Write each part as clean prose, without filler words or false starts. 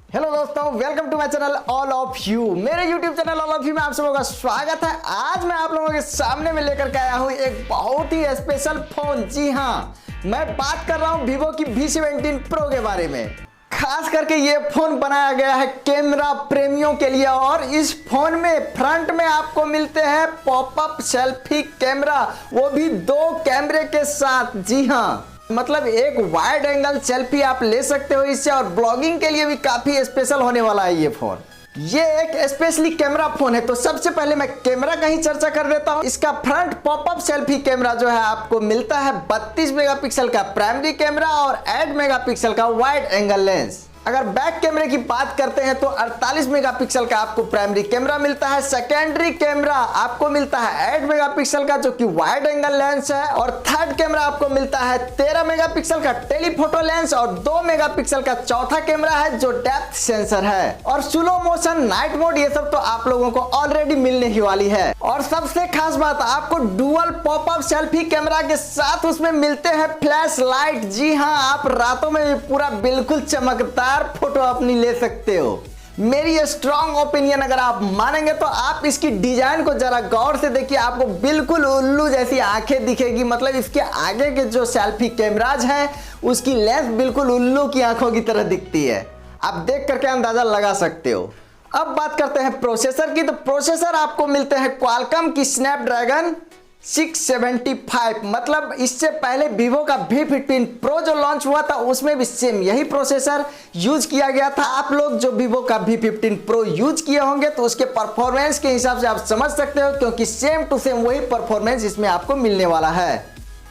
Hello दोस्तों, welcome to my channel all of you. मेरे YouTube channel all of you में आप सबों का स्वागत है। आज मैं आप लोगों के सामने में लेकर के आया हूँ एक बहुत ही स्पेशल फोन। जी हाँ, मैं बात कर रहा हूँ वीवो की v17 प्रो के बारे में। खास करके ये फोन बनाया गया है कैमरा प्रेमियों के लिए और इस फोन में फ्रंट में आपको मिलते हैं पॉपअप सेल्फी कैमरा, वो भी 2 कैमरे के साथ। जी हाँ, मतलब एक वाइड एंगल सेल्फी आप ले सकते हो इससे, और ब्लॉगिंग के लिए भी काफी स्पेशल होने वाला है ये फोन। ये एक स्पेशली कैमरा फोन है। तो सबसे पहले मैं कैमरा का ही चर्चा कर देता हूं। इसका फ्रंट पॉपअप सेल्फी कैमरा जो है आपको मिलता है 32 मेगापिक्सल का प्राइमरी कैमरा और 8 मेगापिक्सल का वाइड एंगल लेंस। अगर बैक कैमरे की बात करते हैं तो 48 मेगापिक्सल का आपको प्राइमरी कैमरा मिलता है। सेकेंडरी कैमरा आपको मिलता है 8 मेगापिक्सल का जो कि वाइड एंगल लेंस है, और थर्ड कैमरा आपको मिलता है 13 मेगापिक्सल का टेलीफोटो लेंस और 2 मेगापिक्सल का चौथा कैमरा है जो डेप्थ सेंसर है। और स्लो मोशन, नाइट मोड, ये सब तो आप लोगों को ऑलरेडी मिलने ही वाली है। और सबसे खास बात, आपको डुअल पॉपअप सेल्फी कैमरा के साथ उसमें मिलते हैं फ्लैश लाइट। जी हाँ, आप रातों में भी पूरा बिल्कुल चमकदार फोटो अपनी ले सकते हो। मेरी ये स्ट्रॉन्ग ओपिनियन अगर आप मानेंगे तो आप इसकी डिजाइन को जरा गौर से देखिए, आपको बिल्कुल उल्लू जैसी आंखें दिखेगी। मतलब इसके आगे के जो सेल्फी कैमराज हैं उसकी लेंस बिल्कुल उल्लू की आंखों की तरह दिखती है। आप देख करके अंदाजा लगा सकते हो। अब बात करते हैं प्रोसेसर की। तो प्रोसेसर आपको मिलते हैं क्वालकॉम की स्नैपड्रैगन 675। मतलब इससे पहले वीवो का v15 प्रो जो लॉन्च हुआ था उसमें भी सेम यही प्रोसेसर यूज किया गया था। आप लोग जो वीवो का v15 प्रो यूज किए होंगे तो उसके परफॉर्मेंस के हिसाब से आप समझ सकते हो, क्योंकि सेम टू सेम वही परफॉर्मेंस इसमें आपको मिलने वाला है।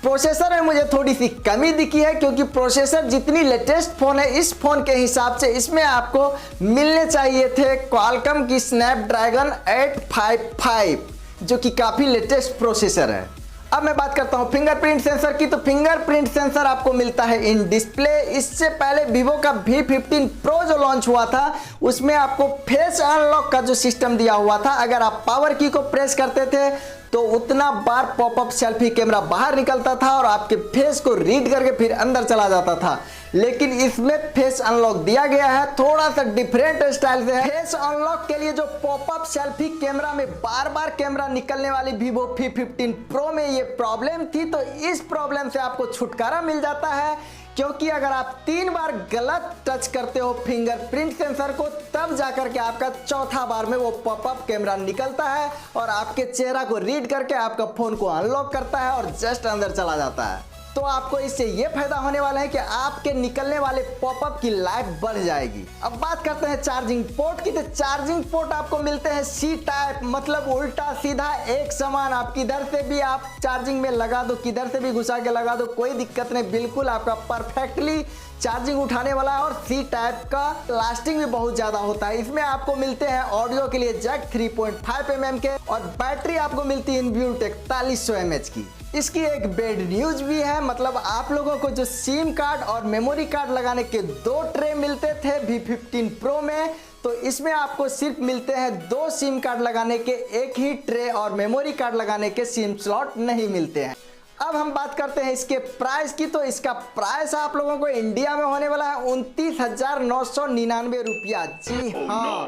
प्रोसेसर में मुझे थोड़ी सी कमी दिखी है, क्योंकि प्रोसेसर जितनी लेटेस्ट फोन है इस फोन के हिसाब से इसमें आपको मिलने चाहिए थे क्वालकॉम की स्नैपड्रैगन 855 जो कि काफी लेटेस्ट प्रोसेसर है। अब मैं बात करता हूं फिंगरप्रिंट सेंसर की। तो फिंगरप्रिंट सेंसर आपको मिलता है इन डिस्प्ले। इससे पहले वीवो का v15 प्रो जो लॉन्च हुआ था उसमें आपको फेस अनलॉक का जो सिस्टम दिया हुआ था, अगर आप पावर की को प्रेस करते थे तो उतना बार पॉपअप सेल्फी कैमरा बाहर निकलता था और आपके फेस को रीड करके फिर अंदर चला जाता था। लेकिन इसमें फेस अनलॉक दिया गया है, थोड़ा सा डिफरेंट स्टाइल से है। फेस अनलॉक के लिए जो पॉपअप सेल्फी कैमरा में बार बार कैमरा निकलने वाली वीवो v15 प्रो में ये प्रॉब्लम थी, तो इस प्रॉब्लम से आपको छुटकारा मिल जाता है, क्योंकि अगर आप 3 बार गलत टच करते हो फिंगरप्रिंट सेंसर को तब जाकर के आपका चौथा बार में वो पॉपअप कैमरा निकलता है और आपके चेहरा को रीड करके आपका फोन को अनलॉक करता है और जस्ट अंदर चला जाता है। तो आपको इससे ये फायदा होने वाला है कि आपके निकलने वाले पॉपअप की लाइफ बढ़ जाएगी। अब बात करते हैं चार्जिंग पोर्ट की। तो चार्जिंग पोर्ट आपको मिलते हैं सी टाइप, मतलब उल्टा सीधा एक समान। आप किधर से भी आप चार्जिंग में लगा दो, किधर से भी घुसा के लगा दो, कोई दिक्कत नहीं, बिल्कुल आपका परफेक्टली चार्जिंग उठाने वाला है। और सी टाइप का लास्टिंग भी बहुत ज्यादा होता है। इसमें आपको मिलते हैं ऑडियो के लिए जैक 3.5 mm के, और बैटरी आपको मिलती है इनबिल्ट 4100 mAh की। इसकी एक बेड न्यूज भी है, मतलब आप लोगों को जो सिम कार्ड और मेमोरी कार्ड लगाने के 2 ट्रे मिलते थे v15 प्रो में, तो इसमें आपको सिर्फ मिलते हैं 2 सिम कार्ड लगाने के एक ही ट्रे और मेमोरी कार्ड लगाने के सिम स्लॉट नहीं मिलते हैं। अब हम बात करते हैं इसके प्राइस की। तो इसका प्राइस आप लोगों को इंडिया में होने वाला है 29,999 रुपया। जी हाँ,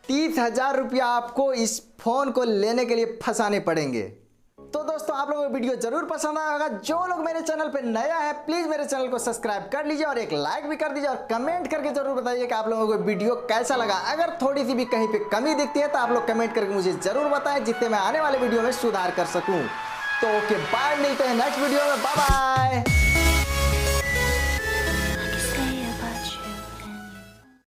30,000 रुपया आपको इस फोन को लेने के लिए फंसाने पड़ेंगे। तो दोस्तों, आप लोगों को वीडियो जरूर पसंद आया होगा। जो लोग मेरे चैनल पे नया है प्लीज मेरे चैनल को सब्सक्राइब कर लीजिए और एक लाइक भी कर दीजिए, और कमेंट करके जरूर बताइए कि आप लोगों को वीडियो कैसा लगा। अगर थोड़ी सी भी कहीं पे कमी दिखती है तो आप लोग कमेंट करके मुझे जरूर बताएं, जिससे मैं आने वाले वीडियो में सुधार कर सकूं। तो ओके, बाय, मिलते हैं नेक्स्ट वीडियो में। Bye bye.